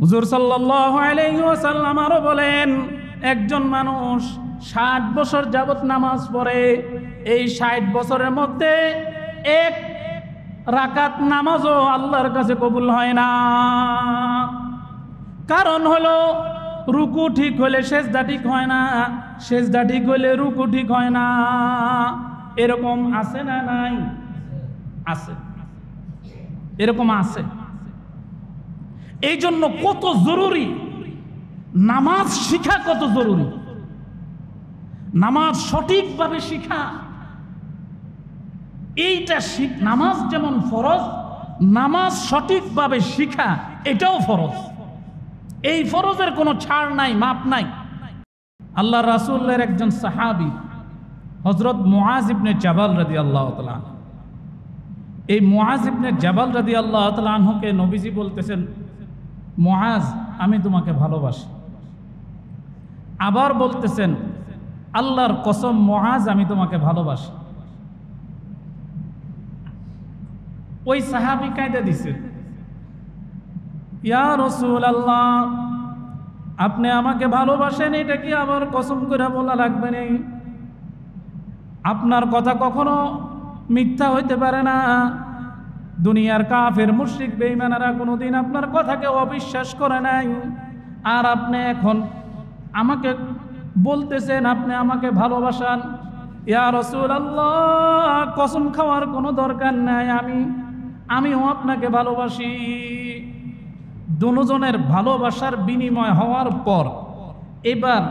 হুজুর সাল্লাল্লাহু আলাইহি ওয়াসাল্লাম আরো বলেন, একজন মানুষ 60 বছর যাবত নামাজ পড়ে, এই 60 বছরের মধ্যে এক রাকাত নামাজও আল্লাহর কাছে কবুল হয় না। কারণ হলো রুকু ঠিক হলে সেজদা ঠিক হয় না, সেজদা ঠিক হলে রুকু ঠিক হয় না। এরকম আছে না নাই? আছে, এরকম আছে। এই জন্য কত জরুরি নামাজ শিখা, কত জরুরি নামাজ সঠিকভাবে শিখা। এইটা নামাজ যেমন ফরজ, নামাজ সঠিকভাবে শিখা এটাও ফরজ। এই ফরজের কোনো ছাড় নাই, মাপ নাই। আল্লাহ রাসূলের একজন সাহাবী হযরত মুআজ ইবনে জাবাল রাদিয়াল্লাহু তাআলা, এই মুআজ ইবনে জাবাল রাদিয়াল্লাহু তাআলা আনহুকে নবীজি বলতেছেন, মুআজ আমি তোমাকে ভালোবাসি। আবার বলতেছেন, আল্লাহর কসম মুআজ আমি তোমাকে ভালোবাসি। ওই সাহাবী কায়দা দিছে, ইয়া রাসূলুল্লাহ আপনি আমাকে ভালোবাসেন, এটা কি আবার কসম করে বলা লাগবে না? আপনার কথা কখনো মিথ্যা হইতে পারে না। দুনিয়ার কাফের মুশরিক বেঈমানেরা কোনোদিন আপনার কথাকে অবিশ্বাস করে নাই, আর আপনি এখন আমাকে বলতেছেন আপনি আমাকে ভালোবাসেন। ইয়া রাসূলুল্লাহ কসম খাওয়ার কোনো দরকার নাই, আমিও আপনাকে ভালোবাসি। দুজনের ভালোবাসার বিনিময় হওয়ার পর এবার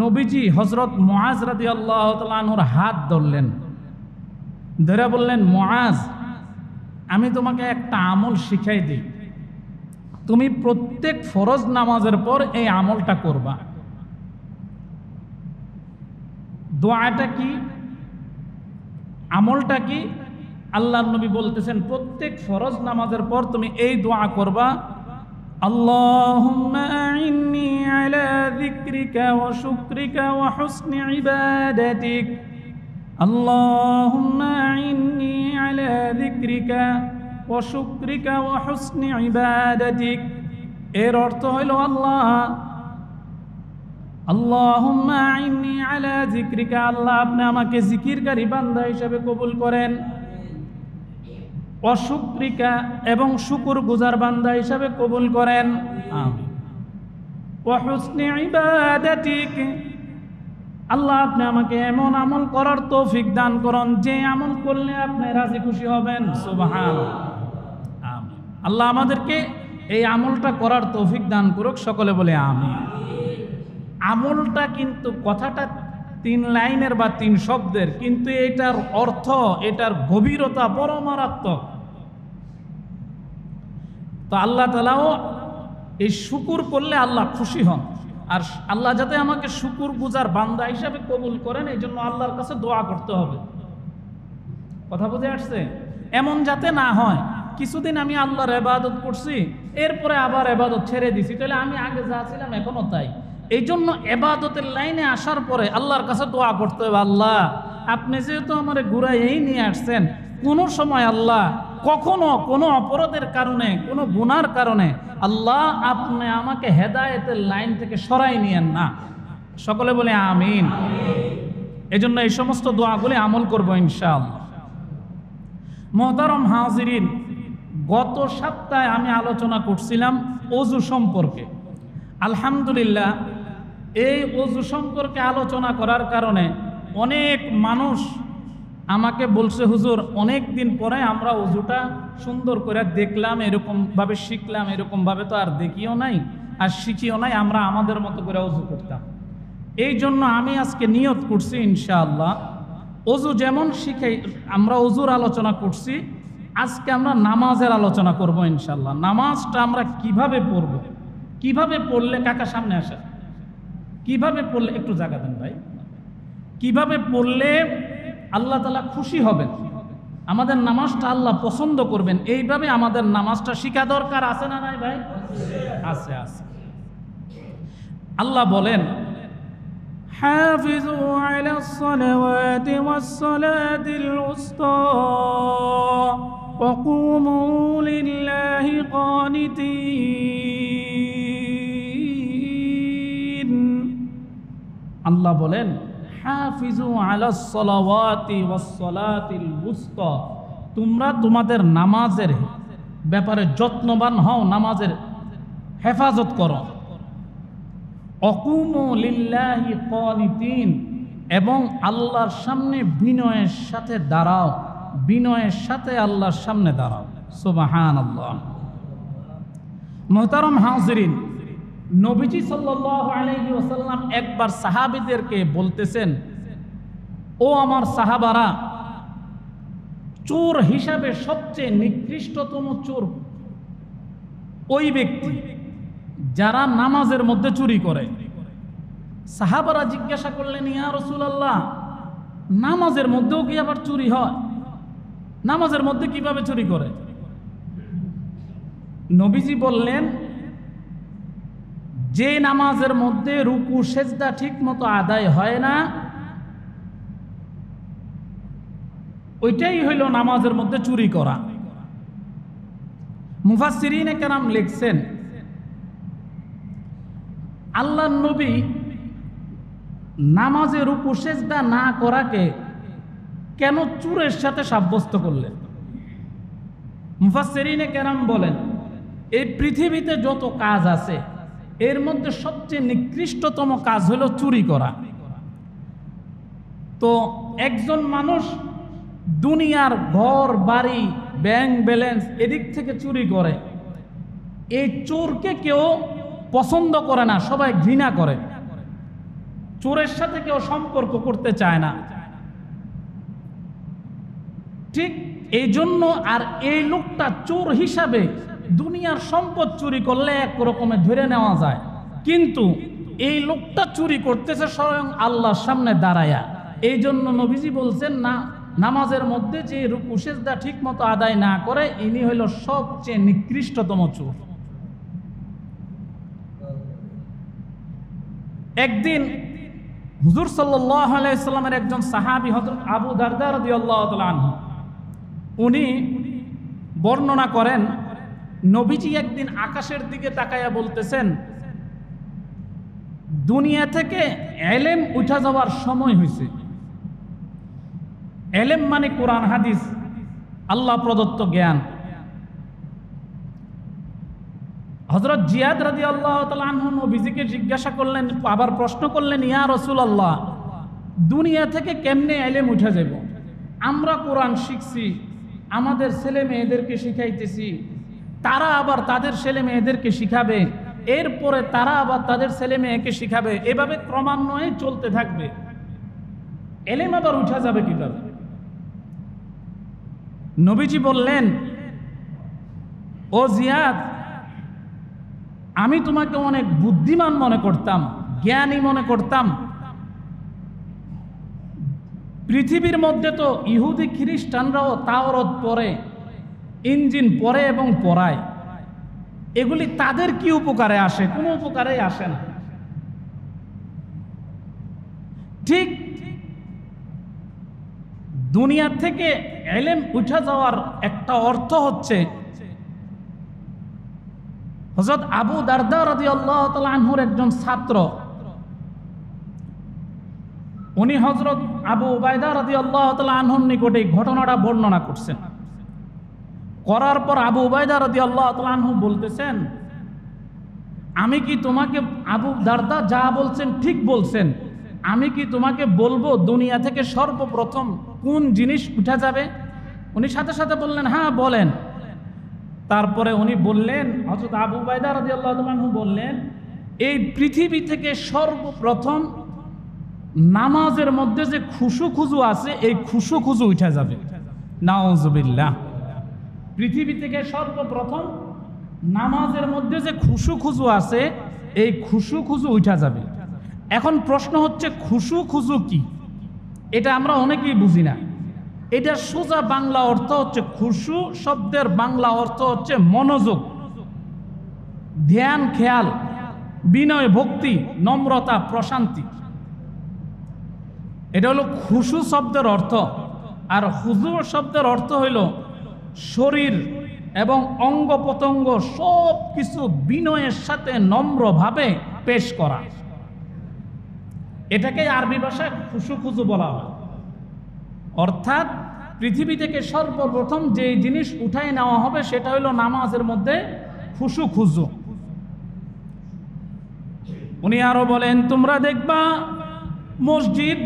নবীজি হযরত মুআজ রাদিয়াল্লাহু তাআলা আনহুর হাত ধরলেন, ধরে বললেন, মুআজ আমি তোমাকে একটা আমল শিখাই দিই, তুমি প্রত্যেক ফরজ নামাজের পর এই আমলটা করবা। দোয়াটা কি, আমলটা কি? আল্লাহর নবী বলতেছেন প্রত্যেক ফরজ নামাজের পর তুমি এই দোয়া করবা, আল্লাহুম্মা আইন্নি আলা যিকরিকা ওয়া শুকরিকা ওয়া হুসনি ইবাদাতিক, আল্লাহুম্মা আইন্নি আলা যিকরিকা ওয়া শুকরিকা ওয়া হুসনি ইবাদাতিক। এর অর্থ হইল আল্লাহুম্মা আইন্নি আলা যিকরিকা, আল্লাহ আপনি আমাকে জিকিরকারী বান্দা হিসেবে কবুল করেন, ওয়া শুকরিকা এবং শুকর গুজার বান্দা হিসেবে কবুল করেন, আমিন, ওয়া হুসনি ইবাদাতিক, আল্লাহ আপনি আমাকে এমন আমল করার তৌফিক দান করুন যে আমল করলে আপনি রাজি খুশি হবেন। সুবহানাল্লাহ, আমিন। আল্লাহ আমাদেরকে এই আমলটা করার তৌফিক দান করুক, সকলে বলে আমিন। আমলটা কিন্তু কথাটা 3 লাইনের বা 3 শব্দের, কিন্তু এটার অর্থ, এটার গভীরতা বড় মারাত্মক। তো আল্লাহ তাআলাও এই শুকর করলে আল্লাহ খুশি হন, আর আল্লাহ যাতে আমাকে শুকর গুজার বান্দা হিসাবে কবুল করেন এই জন্য আল্লাহর কাছে দোয়া করতে হবে। কথা বুঝে আসছে? এমন যাতে না হয় কিছুদিন আমি আল্লাহর ইবাদত করছি, এরপরে আবার ইবাদত ছেড়ে দিছি, তাহলে আমি আগে যা ছিলাম এখনো তাই। এই জন্য ইবাদতের লাইনে আসার পরে আল্লাহর কাছে দোয়া করতে হবে, আল্লাহ আপনি যেহেতু আমার ঘুরাইয়েই নিয়ে আসছেন, কোনো সময় আল্লাহ কখনো কোনো অপরাধের কারণে, কোনো গুনার কারণে আল্লাহ আপনি আমাকে হেদায়েতের লাইন থেকে সরাই নিয়েন না। সকলে বলে আমিন। এজন্য এই সমস্ত দোয়াগুলি আমল করব ইনশাআল্লাহ। মুহতারাম হাজিরিন, গত সপ্তাহে আমি আলোচনা করছিলাম ওযু সম্পর্কে। আলহামদুলিল্লাহ, এই ওযু সম্পর্কে আলোচনা করার কারণে অনেক মানুষ আমাকে বলছে, হুজুর অনেক দিন পরে আমরা ওযুটা সুন্দর করে দেখলাম, এরকমভাবে শিখলাম, এরকমভাবে তো আর দেখিও নাই আর শিখিও নাই, আমরা আমাদের মতো করে ওযু করতাম। এই জন্য আমি আজকে নিয়ত করছি ইনশাআল্লাহ, ওযু যেমন শিখাই আমরা ওযুর আলোচনা করছি, আজকে আমরা নামাজের আলোচনা করব ইনশাআল্লাহ। নামাজটা আমরা কিভাবে পড়ব, কিভাবে পড়লে, কাকা সামনে আসে, কিভাবে পড়লে, একটু জায়গা দেন ভাই, কিভাবে পড়লে আল্লাহ তাআলা খুশি হবেন, আমাদের নামাজটা আল্লাহ পছন্দ করবেন, এইভাবে আমাদের নামাজটা শিখা দরকার। আছে না নাই ভাই? আছে, আছে। আল্লাহ বলেন, হাফিজু আলাস সালাওয়াতি ওয়াস সালাতিল উসতা ওয়া কুমু লিল্লাহি কানিতিন। আল্লাহ বলেন, হাফিজু আলাস সালাওয়াতি ওয়াস সালাতিল বুসতা, তোমরা তোমাদের নামাজের ব্যাপারে যত্নবান হও, নামাজের হেফাজত করো। অকুমু লিল্লাহি কানিতিন, এবং আল্লাহর সামনে বিনয়ের সাথে দাঁড়াও, বিনয়ের সাথে আল্লাহর সামনে দাঁড়াও। সুবহানাল্লাহ। মুহতারাম হাজিরিন, নবীজি সাল্লাল্লাহু আলাইহি ওয়াসাল্লাম একবার সাহাবীদেরকে বলতেছেন, ও আমার সাহাবারা, চোর হিসাবে সবচেয়ে নিকৃষ্টতম চোর ওই ব্যক্তি যারা নামাজের মধ্যে চুরি করে। সাহাবারা জিজ্ঞাসা করলেন, ইয়া রাসূলুল্লাহ, নামাজের মধ্যেও কি আবার চুরি হয়? নামাজের মধ্যে কিভাবে চুরি করে? নবীজি বললেন, যে নামাজের মধ্যে রুকু সেজদা ঠিক মতো আদায় হয় না, ওইটাই হইল নামাজের মধ্যে চুরি করা। মুফাসসিরিনে কেরাম লিখছেন, আল্লাহর নবী নামাজে রুকু সেজদা না করাকে কেন চোরের সাথে সাব্যস্ত করলেন? মুফাসসিরিনে কেরাম বলেন, এই পৃথিবীতে যত কাজ আছে এর মধ্যে সবচেয়ে নিকৃষ্টতম কাজ হলো চুরি করা। তো একজন মানুষ দুনিয়ার ঘর বাড়ি ব্যাংক ব্যালেন্স এদিক থেকে চুরি করে, এই চোরকে কেউ পছন্দ করে না, সবাই ঘৃণা করে, চোরের সাথে কেউ সম্পর্ক করতে চায় না। ঠিক এই জন্য আর এই লোকটা চোর হিসাবে দুনিয়ার সম্পদ চুরি করলে এক রকমে ধরে নেওয়া যায়, কিন্তু এই লোকটা চুরি করতেছে স্বয়ং আল্লাহর সামনে দাঁড়ায়া। এই জন্য নবীজি বলছেন, না, নামাজের মধ্যে যে রুকু সিজদা ঠিক মতো আদায় না করে ইনি হইল সবচেয়ে নিকৃষ্টতম চোর। একদিন হুজুর সাল্লাল্লাহু আলাইহি সাল্লামের একজন সাহাবী হযরত আবু দারদা রাদিয়াল্লাহু তাআলা আনহু, উনি বর্ণনা করেন, নবীজি একদিন আকাশের দিকে তাকায়া বলতেছেন, দুনিয়া থেকে ইলম উঠা যাওয়ার সময় হয়েছে। ইলম মানে কোরআন হাদিস, আল্লাহ প্রদত্ত জ্ঞান। হযরত জিয়াদ রাদিয়াল্লাহু তাআলা আনহু নবীজিকে জিজ্ঞাসা করলেন, আবার প্রশ্ন করলেন, ইয়া রাসূলুল্লাহ, দুনিয়া থেকে কেমনে ইলম উঠা যাব? আমরা কোরআন শিখছি, আমাদের ছেলে মেয়েদেরকে শিখাইতেছি, তারা আবার তাদের ছেলে মেয়েদেরকে শিখাবে, এরপরে তারা আবার তাদের ছেলে মেয়েকে শিখাবে, এভাবে ক্রমান্বয়ে চলতে থাকবে, ইলম আবার উঠা যাবে কিভাবে? নবীজি বললেন, ও জিয়াদ, আমি তোমাকে অনেক বুদ্ধিমান মনে করতাম, জ্ঞানী মনে করতাম। পৃথিবীর মধ্যে তো ইহুদি খ্রিস্টানরাও তাওরাত পড়ে, ইনজিল পড়ে এবং পড়ায়, এগুলি তাদের কি উপকারে আসে? কোনো উপকারেই আসে না। ঠিক দুনিয়া থেকে ইলম উঠা যাওয়ার একটা অর্থ হচ্ছে, হযরত আবু দারদা রাদিয়াল্লাহু তাআলা আনহুর একজন ছাত্র, উনি হযরত আবু উবাইদা রাদিয়াল্লাহু তাআলা আনহুর নিকটে এই ঘটনাটা বর্ণনা করছেন। করার পর আবু উবাইদা রাদিয়াল্লাহু তাআলা আনহু বলতেছেন, আমি কি তোমাকে, আবু দারদা যা বলছেন ঠিক বলছেন, আমি কি তোমাকে বলবো দুনিয়া থেকে সর্বপ্রথম কোন জিনিস উঠা যাবে? উনি সাথে সাথে বললেন, হ্যাঁ বলেন। তারপরে উনি বললেন, হযরত আবু উবাইদা রাদিয়াল্লাহু তাআলা আনহু বললেন, এই পৃথিবী থেকে সর্বপ্রথম নামাজের মধ্যে যে খুশু খুজু আছে, এই খুশু খুজু উঠা যাবে। নাউজুবিল্লাহ। পৃথিবী থেকে সর্বপ্রথম নামাজের মধ্যে যে খুশু খুজু আছে, এই খুশু খুজু উঠা যাবে। এখন প্রশ্ন হচ্ছে, খুশু খুজু কি? এটা আমরা অনেকেই বুঝি না। এটা সোজা বাংলা অর্থ হচ্ছে, খুশু শব্দের বাংলা অর্থ হচ্ছে মনোযোগ, ধ্যান, খেয়াল, বিনয়, ভক্তি, নম্রতা, প্রশান্তি। এটা হলো খুশু শব্দের অর্থ। আর হুজু শব্দের অর্থ হইল শরীর এবং অঙ্গ প্রত্যঙ্গ সব কিছু বিনয়ের সাথে নম্রভাবে পেশ করা। এটাকে আরবি ভাষায় খুশু খুজু বলা হয়। অর্থাৎ পৃথিবী থেকে সর্বপ্রথম যে জিনিস উঠাই নেওয়া হবে সেটা হলো নামাজের মধ্যে খুশু খুজু। উনি আরো বলেন, তোমরা দেখবা মসজিদ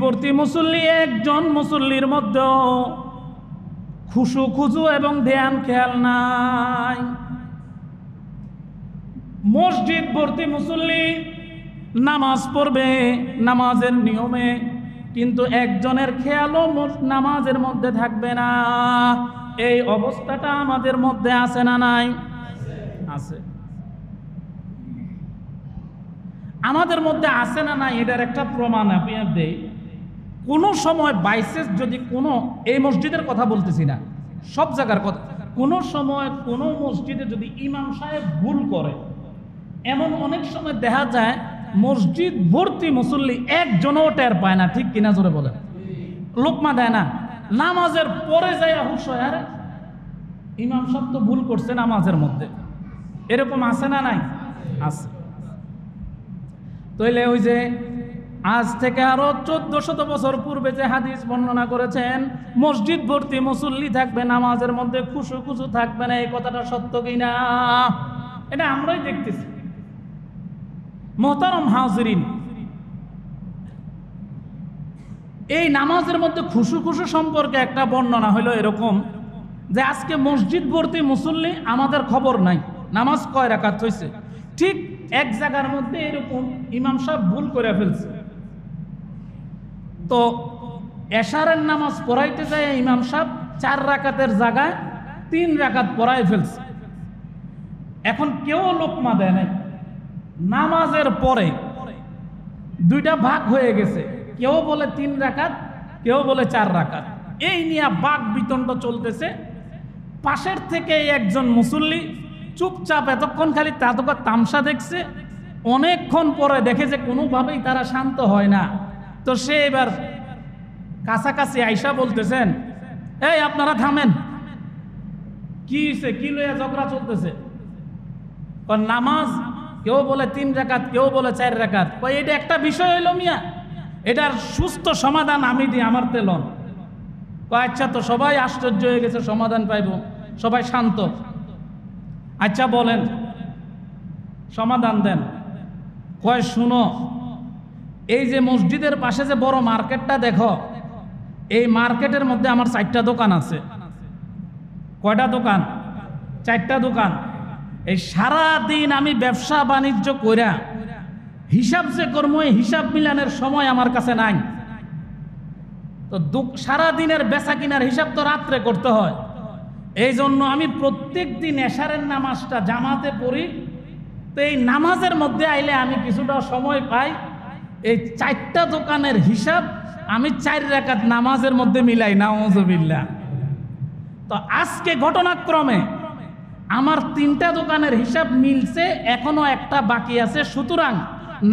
ভর্তি মুসল্লি একজন মুসল্লির মধ্যে খুশু খুজু এবং ধ্যান খেয়াল নাই। মসজিদ ভর্তি মুসল্লি নামাজ পড়বে নামাজের নিয়মে, কিন্তু একজনের খেয়ালও নামাজের মধ্যে থাকবে না। এই অবস্থাটা আমাদের মধ্যে আছে না নাই? আছে। আমাদের মধ্যে আছে না নাই এটার একটা প্রমাণ আমি দেই। কোনো সময় বাইসেস যদি কোনো, এই মসজিদের কথা বলতেছি না, সব জায়গার কথা, কোনো সময় কোনো মসজিদে যদি ইমাম সাহেব ভুল করে, এমন অনেক সময় দেখা যায় মসজিদ ভর্তি মুসল্লি একজনও টের পায় না, ঠিক কিনা জোরে বলে, লোকমা দেয় না, নামাজের পরে যায় হুশ হয়, আরে ইমাম সাহেব তো ভুল করছে নামাজের মধ্যে। এরকম আছে না নাই? আছে। তাইলে ওই যে আজ থেকে আরো 1400 বছর পূর্বে যে হাদিস বর্ণনা করেছেন মসজিদ ভর্তি মুসল্লি থাকবে নামাজের মধ্যে খুশু খুশু থাকবে না, এই কথাটা সত্য কিনা? এটা আমরাই দেখতেছি। মোহতারম হাজিরিন, এই নামাজের মধ্যে খুশু খুশু সম্পর্কে একটা বর্ণনা হলো এরকম যে আজকে মসজিদ ভর্তি মুসল্লি, আমাদের খবর নাই নামাজ কয় রাকাত হয়েছে। ঠিক এক জায়গার মধ্যে এরকম ইমাম সাহেব ভুল করে ফেলছে, তো এশারের নামাজ পড়াইতে যায় ইমাম সাহেব 4 রাকাতের জায়গায় 3 রাকাত পড়াই ফেলছে। এখন কেউ লোকমা দেয় নাই, নামাজের পরে দুইটা ভাগ হয়ে গেছে, কেউ বলে 3 রাকাত, কেউ বলে 4 রাকাত। এই নিয়ে বাক বিতণ্ড চলতেছে। পাশের থেকে একজন মুসল্লি চুপচাপ এতক্ষণ খালি তাদের তামসা দেখছে, অনেকক্ষণ পরে দেখে যে কোনোভাবেই তারা শান্ত হয় না, তো সে এবার কাছাকাছি আইসা বলতেছেন, এই আপনারা থামেন, কি হয়েছে, কি লইয়া ঝগড়া চলতেছে? নামাজ কেউ বলে 3 রাকাত, কেউ বলে 4 রাকাত। এটা একটা বিষয় হইল মিয়া, এটার সুস্থ সমাধান আমি দিই, আমার তেলন। আচ্ছা, তো সবাই আশ্চর্য হয়ে গেছে, সমাধান পাইব, সবাই শান্ত। আচ্ছা বলেন, সমাধান দেন। কয় শুনো, এই যে মসজিদের পাশে যে বড় মার্কেটটা দেখো, এই মার্কেটের মধ্যে আমার 4টা দোকান আছে। কয়টা দোকান? 4টা দোকান। এই সারা দিন আমি ব্যবসা বাণিজ্য কইরা হিসাব যে করবো, এই হিসাব মিলানের সময় আমার কাছে নাই। তো সারা দিনের বেচা কিনার হিসাব তো রাত্রে করতে হয়, এই জন্য আমি প্রত্যেক দিন এশারের নামাজটা জামাতে পড়ি। তো এই নামাজের মধ্যে আইলে আমি কিছুটা সময় পাই, এই 4টা দোকানের হিসাব আমি 4 রাকাত নামাজের মধ্যে মিলাই, নাউযুবিল্লাহ। তো আজকে ঘটনাক্রমে আমার 3টা দোকানের হিসাব মিলছে, এখনো একটা বাকি আছে, সুতরাং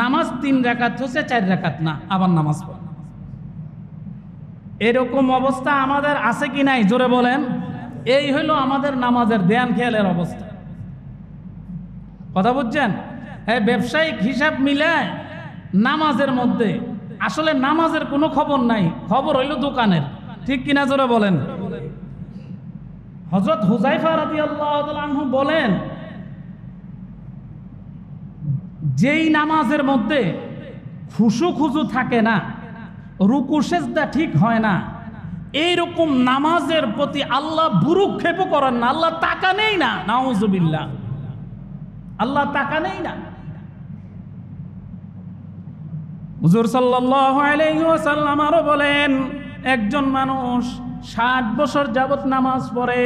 নামাজ 3 রাকাত হচ্ছে, 4 রাকাত না, আবার নামাজ পড়। এরকম অবস্থা আমাদের আছে কি নাই জোরে বলেন? এই হইলো আমাদের নামাজের ধ্যান খেয়ালের অবস্থা। কথা বুঝছেন? হ্যাঁ, ব্যবসায়িক হিসাব মিলায় নামাজের মধ্যে আসলে নামাজের কোনো খবর নাই, খবর হইল দোকানের, ঠিক কিনা জোরে বলেন? হযরত হুযায়ফা রাদিয়াল্লাহু তাআলা আনহু বলেন, যেই নামাজের মধ্যে খুশু খুজু থাকে না, রুকু সেজদা ঠিক হয় না, এইরকম নামাজের প্রতি আল্লাহ ভ্রুক্ষেপ করেন না, আল্লাহ তাকা নেই না, নাউযুবিল্লাহ, আল্লাহ তাকা নেই না। হুজুর সাল্লাল্লাহু আলাইহি ওয়াসাল্লাম আরো বলেন, একজন মানুষ 60 বছর যাবত নামাজ পড়ে,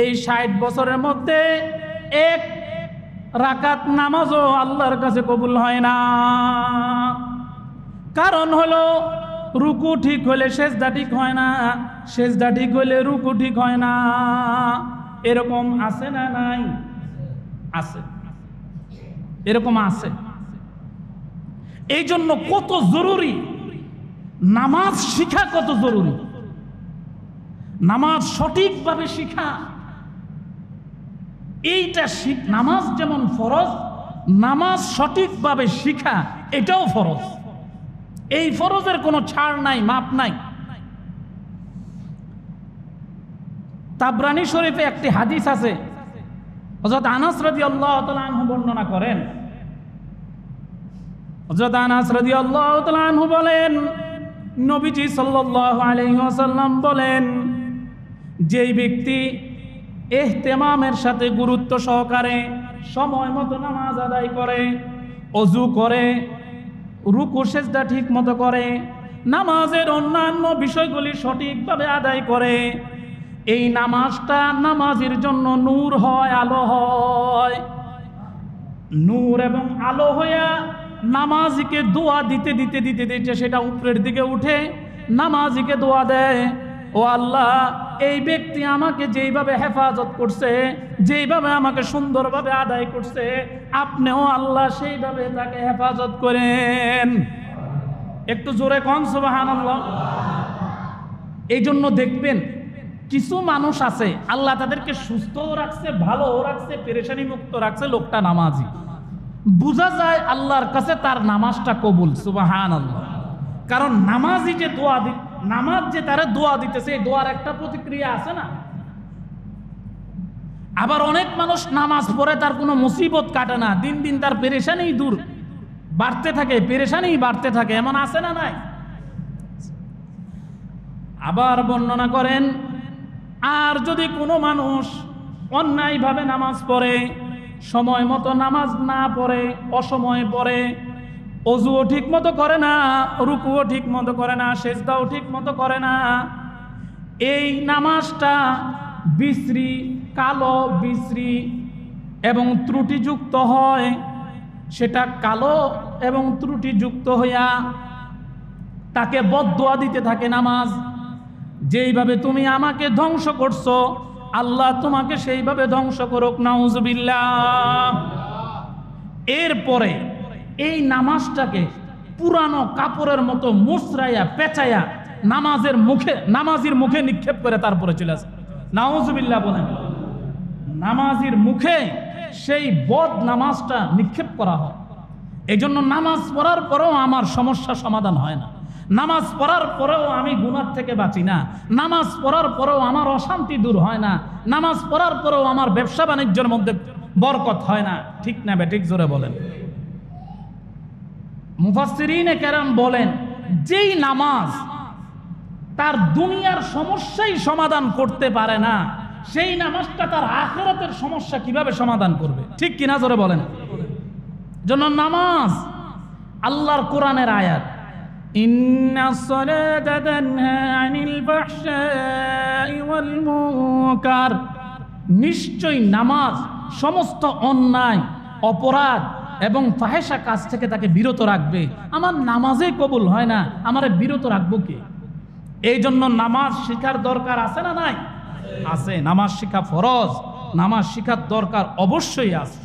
এই 60 বছরের মধ্যে 1 রাকাত নামাজও আল্লাহর কাছে কবুল হয় না। কারণ হলো রুকু ঠিক হলে সেজদা ঠিক হয় না, সেজদা ঠিক হলে রুকু ঠিক হয় না। এরকম আছে না নাই? আছে, এরকম আছে। এই জন্য কত জরুরি নামাজ শিখা, কত জরুরি নামাজ সঠিকভাবে শিখা। এইটা নামাজ যেমন ফরজ, নামাজ সঠিকভাবে শিখা এটাও ফরজ। এই ফরজের কোনো ছাড় নাই, মাপ নাই। তাবরানী শরীফে একটি হাদিস আছে, হযরত আনাস রাদিয়াল্লাহু তাআলা আনহু বর্ণনা করেন। হযরত আনাস রাদিয়াল্লাহু তাআলা আনহু বলেন, নবীজি সাল্লাল্লাহু আলাইহি ওয়াসাল্লাম বলেন, যেই ব্যক্তি ইহতিমামের সাথে গুরুত্ব সহকারে সময় মতো নামাজ আদায় করে, ওযু করে, রুকু সেজদা ঠিক মতো করে, নামাজের অন্যান্য বিষয়গুলি সঠিকভাবে আদায় করে, এই নামাজটা নামাজের জন্য নূর হয়, আলো হয়। নূর এবং আলো হইয়া নামাজিকে দোয়া দিতে দিতে দিতে দিতে সেটা উপরের দিকে উঠে নামাজিকে দোয়া দেয়, ও আল্লাহ, এই ব্যক্তি আমাকে যেইভাবে হেফাজত করছে, যেইভাবে আমাকে সুন্দরভাবে আদায় করছে, আপনিও আল্লাহ সেইভাবে তাকে হেফাজত করেন। একটু জোরে কোন সুবহানাল্লাহ। এই জন্য দেখবেন কিছু মানুষ আছে আল্লাহ তাদেরকে সুস্থও রাখছে, ভালোও রাখছে, পেরেশানি মুক্ত রাখছে, লোকটা নামাজি, বোঝা যায় আল্লাহর কাছে তার নামাজটা কবুল। সুবহানাল্লাহ। কারণ নামাজি যে দোয়া নামাজ যে তারা দোয়া দিতেছে, এই দোয়ার একটা প্রতিক্রিয়া আছে না। আবার অনেক মানুষ নামাজ পড়ে তার কোনো মুসিবত কাটে না, দিন দিন তার পেরেশানি দূর বাড়তে থাকে, পেরেশানি বাড়তে থাকে, এমন আছে না নাই? আবার বর্ণনা করেন, আর যদি কোনো মানুষ অন্যায়ভাবে নামাজ পড়ে, সময় মতো নামাজ না পড়ে, অসময়ে পড়ে, ওযুও ঠিক মতো করে না, রুকুও ঠিক মতো করে না, সেজদাও ঠিক মতো করে না, এই নামাজটা বিশ্রী, কালো, বিশ্রী এবং ত্রুটিযুক্ত হয়। সেটা কালো এবং ত্রুটিযুক্ত হইয়া তাকে বদদোয়া দিতে থাকে নামাজ, যেইভাবে তুমি আমাকে ধ্বংস করছো, আল্লাহ তোমাকে সেইভাবে ধ্বংস করুক, নাউজুবিল্লাহ। এরপরে এই নামাজটাকে পুরানো কাপড়ের মতো মুছরাইয়া পেঁচাইয়া নামাজির মুখে নিক্ষেপ করে তারপরে চলে আসে, নাউজুবিল্লাহ বলেন। নামাজির মুখে সেই বদ নামাজটা নিক্ষেপ করা হয়। এই জন্য নামাজ পড়ার পরেও আমার সমস্যা সমাধান হয় না, নামাজ পড়ার পরেও আমি গুনাহ থেকে বাঁচি না, নামাজ পড়ার পরেও আমার অশান্তি দূর হয় না, নামাজ পড়ার পরেও আমার ব্যবসা বাণিজ্যের মধ্যে বরকত হয় না। ঠিক না বেঠিক? জোরে বলেন। মুফাসসিরিনে কেরাম বলেন, যেই নামাজ তার দুনিয়ার সমস্যাই সমাধান করতে পারে না, সেই নামাজটা তার আখিরাতের সমস্যা কিভাবে সমাধান করবে? ঠিক কিনা? জোরে বলেন। জন্য নামাজ আল্লাহর কোরআনের আয়াত, ইন্নাস সালাতা তানহা আনিল ফাহশাই ওয়াল মুনকার, নিশ্চয়ই নামাজ সমস্ত অন্যায়, অপরাধ এবং ফাহেসা কাজ থেকে তাকে বিরত রাখবে। আমার নামাজে কবুল হয় না, আমারে বিরত রাখবো কে? এই জন্য নামাজ শিখার দরকার আছে না নাই? আছে। নামাজ শিখা ফরজ, নামাজ শিখার দরকার অবশ্যই আছে।